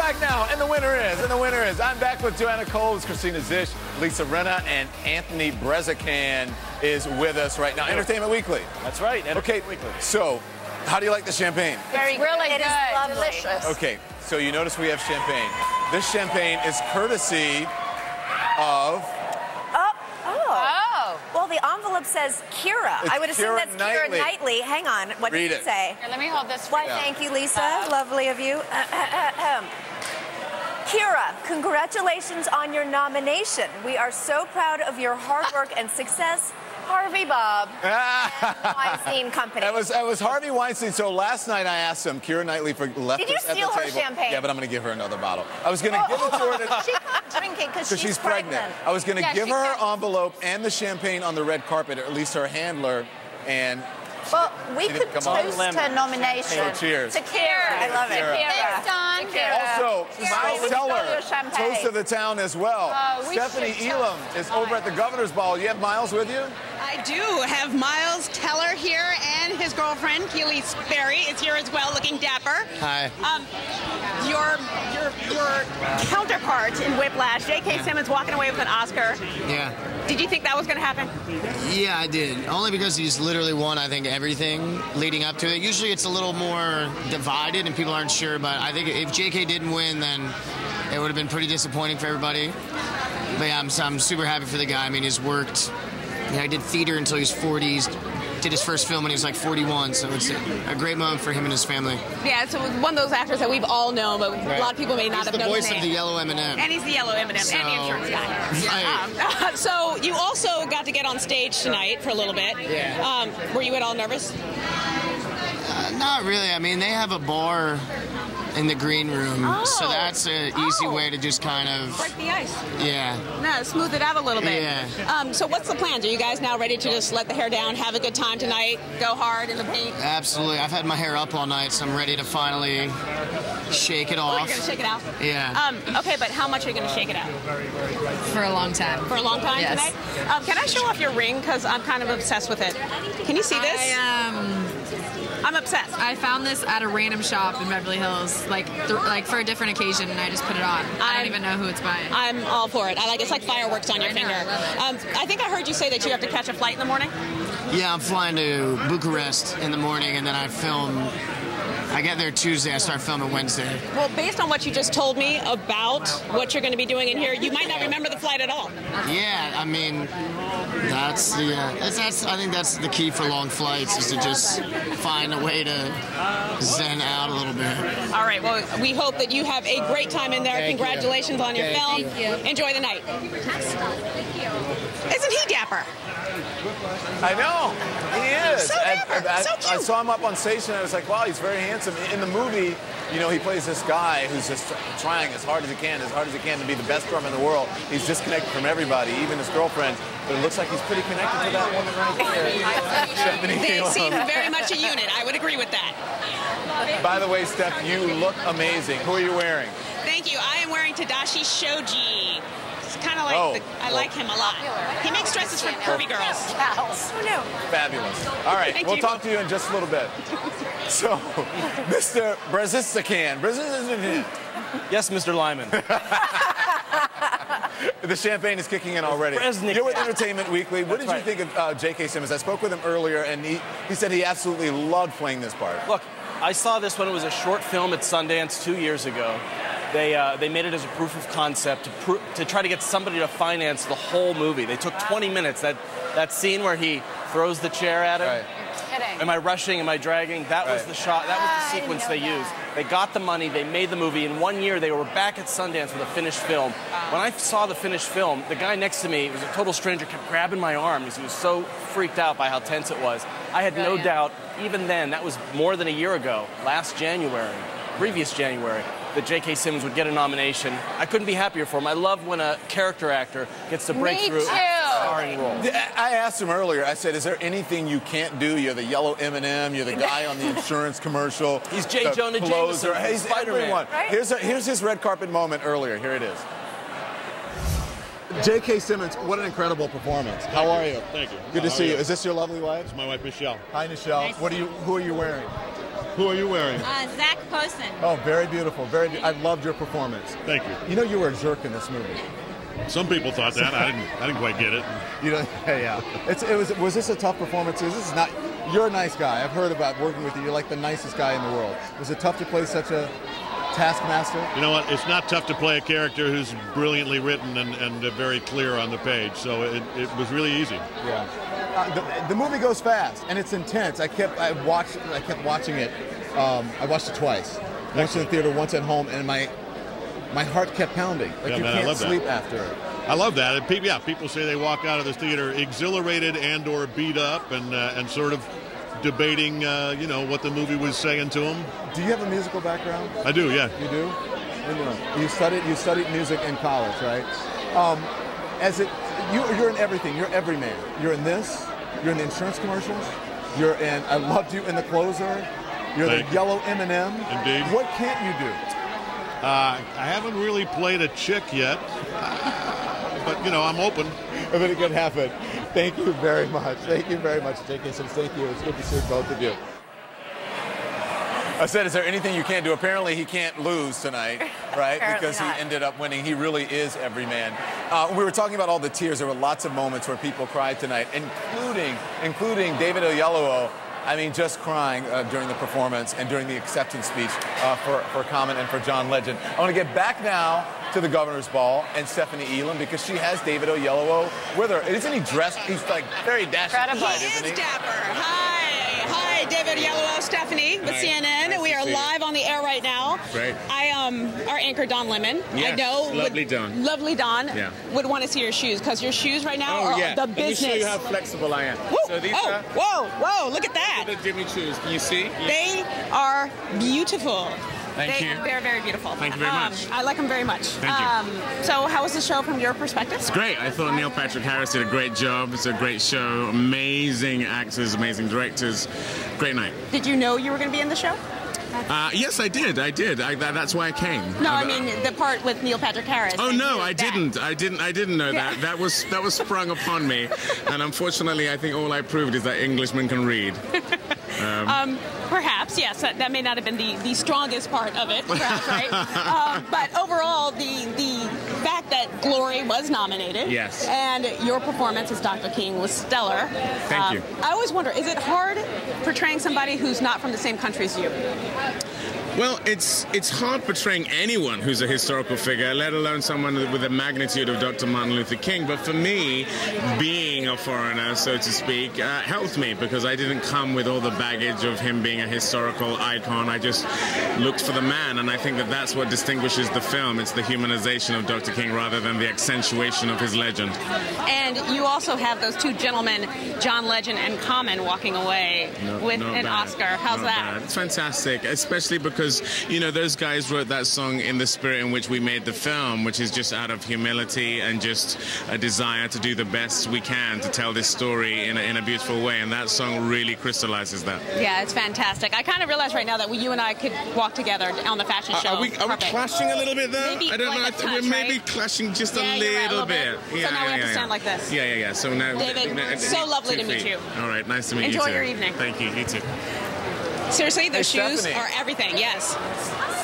back now, and the winner is, I'm back with Joanna Coles, Christina Zish, Lisa Rinna, and Anthony Brezican is with us right now. Entertainment Weekly. That's right, Entertainment Weekly. So, how do you like the champagne? Very really good. It is lovely. Delicious. Okay, so you notice we have champagne. This champagne is courtesy of... Oh. Well, the envelope says Kira. I would assume that's Kira Knightley. Hang on. What did it say? Here, let me hold this for Why, you. thank you, Lisa. Lovely of you. Kira, congratulations on your nomination. We are so proud of your hard work and success. Harvey Bob, Weinstein Company. That was Harvey Weinstein. So last night I asked him, Kira Knightley left Did you us at the steal her table. champagne? Yeah, but I'm going to give her another bottle. I was going to give it to her. She can't drink it because she's pregnant. I was going to give her her envelope and the champagne on the red carpet, or at least her handler, and... Well, we could toast her nomination. So cheers. To Kira. I love it. Thanks, Don. Also, Miles Teller, toast of the town as well. Stephanie Elam is over at the Governor's Ball. You have Miles with you? I do have Miles Teller here, and his girlfriend, Keely Sperry, is here as well, looking dapper. Hi. Your counterpart in Whiplash, J.K. Simmons, walking away with an Oscar. Yeah. Did you think that was going to happen? Yeah, I did. Only because he's literally won, I think, everything leading up to it. Usually it's a little more divided and people aren't sure, but I think if J.K. didn't win, then it would have been pretty disappointing for everybody. But yeah, I'm super happy for the guy. I mean, he's worked... Yeah, I did theater until he was 40. He did his first film when he was like 41, so it's a great moment for him and his family. Yeah, so one of those actors that we've all known, but a lot of people may not have known his name. He's the voice of the yellow M&M. And he's the yellow M&M, and the insurance guy. So you also got to get on stage tonight for a little bit. Yeah. Were you at all nervous? Not really. I mean, they have a bar in the green room, so that's an easy way to just kind of... Break the ice. Yeah. No, smooth it out a little bit. Yeah. So what's the plan? Are you guys now ready to just let the hair down, have a good time tonight, go hard in the paint? Absolutely. I've had my hair up all night, so I'm ready to finally shake it off. You're going to shake it out? Yeah. Okay, but how much are you going to shake it out? For a long time. For a long time tonight? Can I show off your ring? Because I'm kind of obsessed with it. Can you see this? I'm obsessed. I found this at a random shop in Beverly Hills, like for a different occasion, and I just put it on. I don't even know who it's by. I'm all for it. It's like fireworks on your finger. I think I heard you say that you have to catch a flight in the morning. Yeah, I'm flying to Bucharest in the morning, and then I film. I get there Tuesday, I start filming Wednesday. Well, based on what you just told me about what you're going to be doing in here, you might not remember the flight at all. Yeah, I mean, that's the, I think that's the key for long flights, is to just find a way to zen out a little bit. All right, well, we hope that you have a great time in there. Congratulations on your film. Thank you. Enjoy the night. Thank you. Isn't he dapper? I know, he is. So dapper, so cute. I saw him up on stage and I was like, wow, he's very handsome. In the movie, you know, he plays this guy who's just trying as hard as he can to be the best drummer in the world. He's disconnected from everybody, even his girlfriend. But it looks like he's pretty connected to that woman right there. They seem very much a unit. I would agree with that. By the way, Steph, you look amazing. Who are you wearing? Thank you. I am wearing Tadashi Shoji. It's kind of like, I like him a lot. He makes dresses for curvy girls. Who knew? Fabulous. All right, we'll talk to you in just a little bit. So, Mr. Brezican. Yes, Mr. Lyman. The champagne is kicking in already. You're with Entertainment Weekly. What did you think of J.K. Simmons? I spoke with him earlier, and he said he absolutely loved playing this part. Look, I saw this when it was a short film at Sundance 2 years ago. They made it as a proof of concept to try to get somebody to finance the whole movie. They took 20 minutes. That scene where he throws the chair at him. Right. Kidding. Am I rushing? Am I dragging? That was the shot. That was the sequence they used. They got the money. They made the movie. In 1 year, they were back at Sundance with a finished film. When I saw the finished film, the guy next to me, who was a total stranger, kept grabbing my arm because he was so freaked out by how tense it was. I had no doubt, even then, that was more than a year ago, previous January, that J.K. Simmons would get a nomination. I couldn't be happier for him. I love when a character actor gets to break through a starring role. I asked him earlier, I said, is there anything you can't do? You're the yellow M&M, you're the guy on the insurance commercial. He's J. Jonah Jameson. He's everyone. Right? Here's his red carpet moment earlier. Here it is. J.K. Simmons, what an incredible performance. How are you? Thank you. Good to see you. Is this your lovely wife? It's my wife, Michelle. Hi, Michelle. Nice. Who are you wearing? Who are you wearing? Zach Poston. Oh, very beautiful. I loved your performance. Thank you. You know you were a jerk in this movie. Some people thought that. I didn't quite get it. You know, yeah. Was this a tough performance? This is not. You're a nice guy. I've heard about working with you. You're like the nicest guy in the world. Was it tough to play such a taskmaster? You know what? It's not tough to play a character who's brilliantly written and very clear on the page. So it was really easy. Yeah. The movie goes fast and it's intense. I kept watching it. I watched it twice. Once in the theater, once at home, and my heart kept pounding. Like you can't sleep after it. I love that. And people say they walk out of the theater exhilarated and/or beat up, and sort of debating, what the movie was saying to them. Do you have a musical background? I do, yeah. You do? You studied music in college, right? You're in everything. You're every man. You're in this. You're in the insurance commercials. You're in. I loved you in The Closer. You're the yellow M&M. Indeed. What can't you do? I haven't really played a chick yet, but I'm open. If it could happen. Thank you very much. Thank you very much, J.K. Simmons. Thank you. It's good to see both of you. I said, is there anything you can't do? Apparently, he can't lose tonight, right? Because he ended up winning. He really is every man. We were talking about all the tears. There were lots of moments where people cried tonight, including David Oyelowo. I mean, just crying during the performance and during the acceptance speech for Common and for John Legend. I want to get back now to the Governor's Ball and Stephanie Elam because she has David Oyelowo with her. Isn't he dressed? He's like very dashified, isn't he? He is dapper. Hi, David Oyelowo, Stephanie with CNN. Nice we are live on the air right now. Great. Our anchor Don Lemon. Yes, I know. lovely Don. Lovely Don. Yeah. Would want to see your shoes because your shoes right now are the business. Let me show you how flexible I am. Woo. So these are. Whoa! Look at that. Look at the Jimmy shoes. Can you see? Yeah. They are beautiful. Thank you. They're very beautiful. Thank you very much. I like them very much. Thank you. So how was the show from your perspective? It's great. I thought Neil Patrick Harris did a great job. It's a great show. Amazing actors, amazing directors. Great night. Did you know you were going to be in the show? Yes, I did. That's why I came. No, I mean the part with Neil Patrick Harris. Oh no, I didn't. I didn't know that. That was sprung upon me, and unfortunately, I think all I proved is that Englishmen can read. Perhaps, yes. That may not have been the strongest part of it, perhaps, right? But overall, the fact that Glory was nominated, yes, and your performance as Dr. King was stellar. Thank you. I always wonder, is it hard portraying somebody who's not from the same country as you? Well, it's hard portraying anyone who's a historical figure, let alone someone with the magnitude of Dr. Martin Luther King. But for me, being a foreigner, so to speak, helped me because I didn't come with all the baggage of him being a historical icon. I just looked for the man, and I think that that's what distinguishes the film. It's the humanization of Dr. King rather than the accentuation of his legend. And you also have those two gentlemen, John Legend and Common, walking away with an Oscar. How's that? Bad. It's fantastic, especially because those guys wrote that song in the spirit in which we made the film, which is just out of humility and just a desire to do the best we can to tell this story in a beautiful way, and that song really crystallizes that. Yeah, it's fantastic. I kind of realize right now that you and I could walk together on the fashion show. Are we clashing a little bit though? Maybe I don't know. We're maybe clashing just a little bit. Yeah, so now we have to stand like this. Yeah. So now, David, so lovely to meet you. All right, nice to meet you too. Enjoy your evening. Thank you. You too. Seriously, those shoes are everything, yes.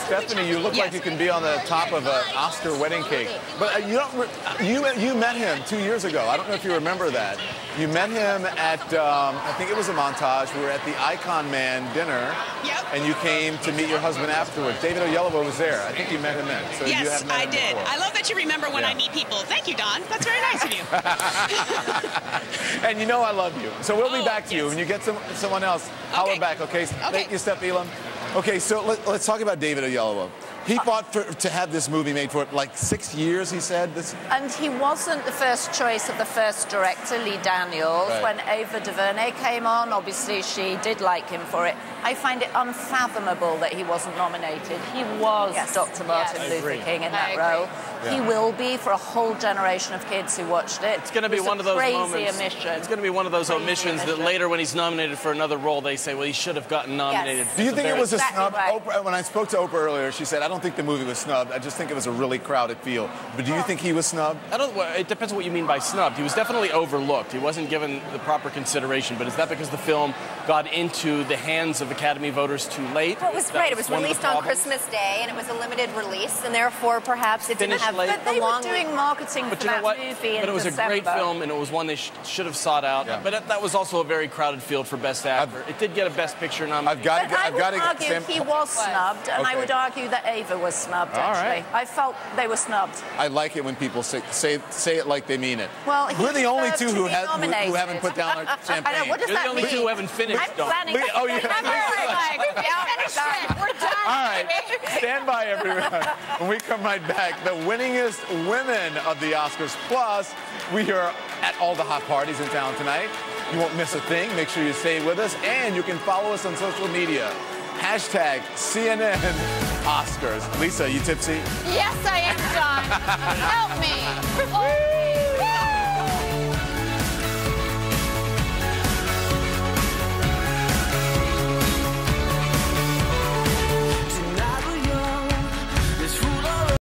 Stephanie, you look like you can be on the top of an Oscar wedding cake. But you met him 2 years ago. I don't know if you remember that. You met him at, I think it was a montage. We were at the Icon Man dinner. Yep. And you came to meet your husband afterwards. David Oyelowo was there. I think you met him then. So yes, you have met him I did. before. I love that you remember when I meet people. Thank you, Don. That's very nice of you. And you know I love you. So we'll be back to you. When you get someone else, holler back, okay? Thank you, Steph Elam. Okay, so let's talk about David Oyelowo. He fought to have this movie made for like 6 years, he said. And he wasn't the first choice of the first director, Lee Daniels. Right. When Ava DuVernay came on, obviously she did like him for it. I find it unfathomable that he wasn't nominated. He was Dr. Martin Luther King in that role. He will be for a whole generation of kids who watched it. It's going to be one of those moments. Omission. It's going to be one of those omissions that later, when he's nominated for another role, they say, well, he should have gotten nominated. Yes. Do you think it was a snub? Right. Oprah, when I spoke to Oprah earlier, she said, I don't think the movie was snubbed. I just think it was a really crowded field. But do you think he was snubbed? It depends on what you mean by snubbed. He was definitely overlooked. He wasn't given the proper consideration. But is that because the film got into the hands of Academy voters too late? Well, it was It was released on Christmas Day, and it was a limited release, and therefore perhaps it didn't have But they were doing marketing for that movie in But it was December. a great film, and it was one they should have sought out. Yeah. But that was also a very crowded field for Best Actor. It did get a Best Picture nomination. I would argue he was snubbed, and I would argue that Ava was snubbed, actually. I felt they were snubbed. I like it when people say it like they mean it. Well, we're the only two who nominated. haven't put down our champagne. I know, what does You're that the only mean? two who haven't finished. I'm planning. Oh, yeah. We're done. All right, stand by, everyone. When we come right back, the winningest women of the Oscars. Plus, we are at all the hot parties in town tonight. You won't miss a thing. Make sure you stay with us, and you can follow us on social media. Hashtag CNN Oscars. Lisa, you tipsy? Yes, I am, John. Help me.